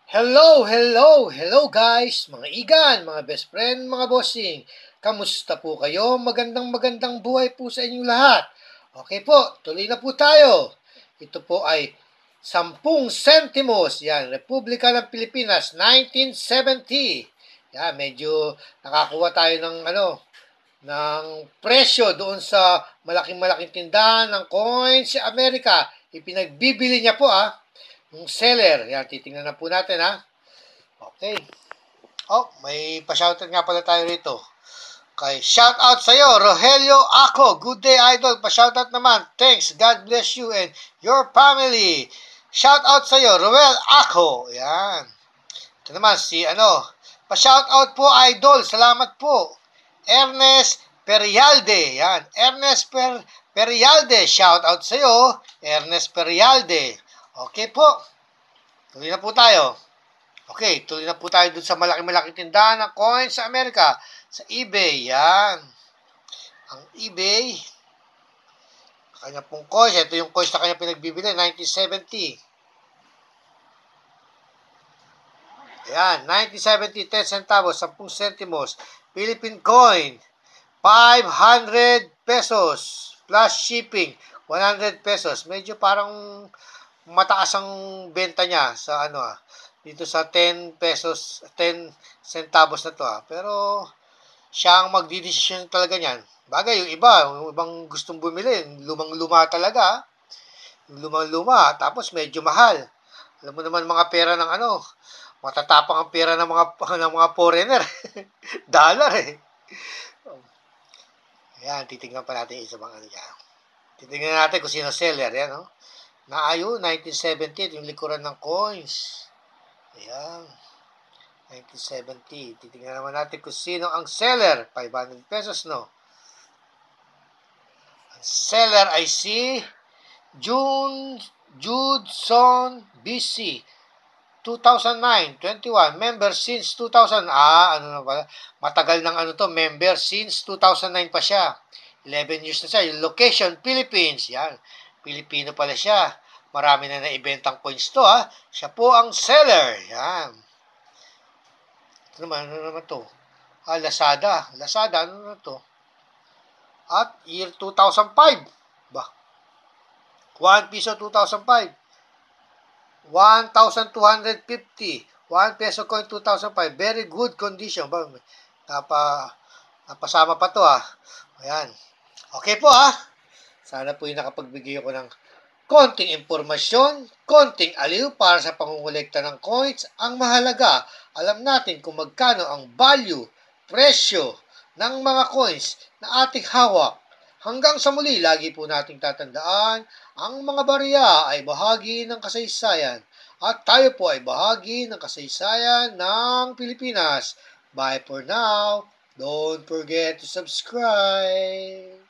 Hello, hello, hello guys, mga igan, mga best friend, mga bossing. Kamusta po kayo? Magandang buhay po sa inyong lahat. Okay po, tuloy na po tayo. Ito po ay 10 sentimos. Yan, Republika ng Pilipinas, 1970. Yan, medyo nakakuha tayo ng presyo doon sa malaking tindahan ng coins sa Amerika. Ipinagbibili niya po yung seller. Yan, titingnan na po natin Okay. Oh, may pa-shoutout nga pala tayo rito. Okay, shout out sa iyo, Rogelio Ako. Good day, idol. Pa-shoutout naman. Thanks. God bless you and your family. Shout out sa iyo, Roel Ako. Yan. Ito naman pa-shoutout po, idol. Salamat po. Ernest Perialde. Yan. Ernest Perialde. Shout out sa iyo, Ernest Perialde. Okay po. Tuloy na po tayo. Okay, tuloy na po tayo dun sa malaking tindahan ng coins sa Amerika. Sa eBay, yan. Ang eBay, kanya pong coins. Ito yung coins na kanya pinagbibili, 1970. Ayan, 1970, 10 centavos, 10 centimos. Philippine coin, 500 pesos. Plus shipping, 100 pesos. Medyo parang mataas ang benta niya sa dito sa 10 pesos, 10 centavos na to Pero siya ang magdidesisyon talaga niyan. Bagay, yung ibang gustong bumili, lumang-luma talaga. Lumang-luma, tapos medyo mahal. Alam mo naman mga pera ng matatapang ang pera ng mga foreigner. Dollar Ayan, titingnan pa natin isa bang niya. Titingnan natin kung sino seller, yan Naayo, 1970, yung likuran ng coins. Ayan. 1970. Titingnan naman natin kung sino ang seller. 500 pesos, no? Ang seller ay si Judson BC. 2009, 21. Member since 2000. Matagal ng member since 2009 pa siya. 11 years na siya. Yung location, Philippines. Yan. Pilipino pala siya. Marami na naibentang coins to Siya po ang seller. Yan. Ano naman to? Lazada. Lazada, ano na to? At year 2005. Ba? 1 piso 2005. 1,250. 1 peso coin 2005. Very good condition. Ba? Napasama pa to Ayan. Okay po Sana po yung nakapagbigay ako ng konting impormasyon, konting aliw para sa pangungulekta ng coins. Ang mahalaga, alam natin kung magkano ang value, presyo ng mga coins na ating hawak. Hanggang sa muli, lagi po nating tatandaan, ang mga barya ay bahagi ng kasaysayan at tayo po ay bahagi ng kasaysayan ng Pilipinas. Bye for now. Don't forget to subscribe.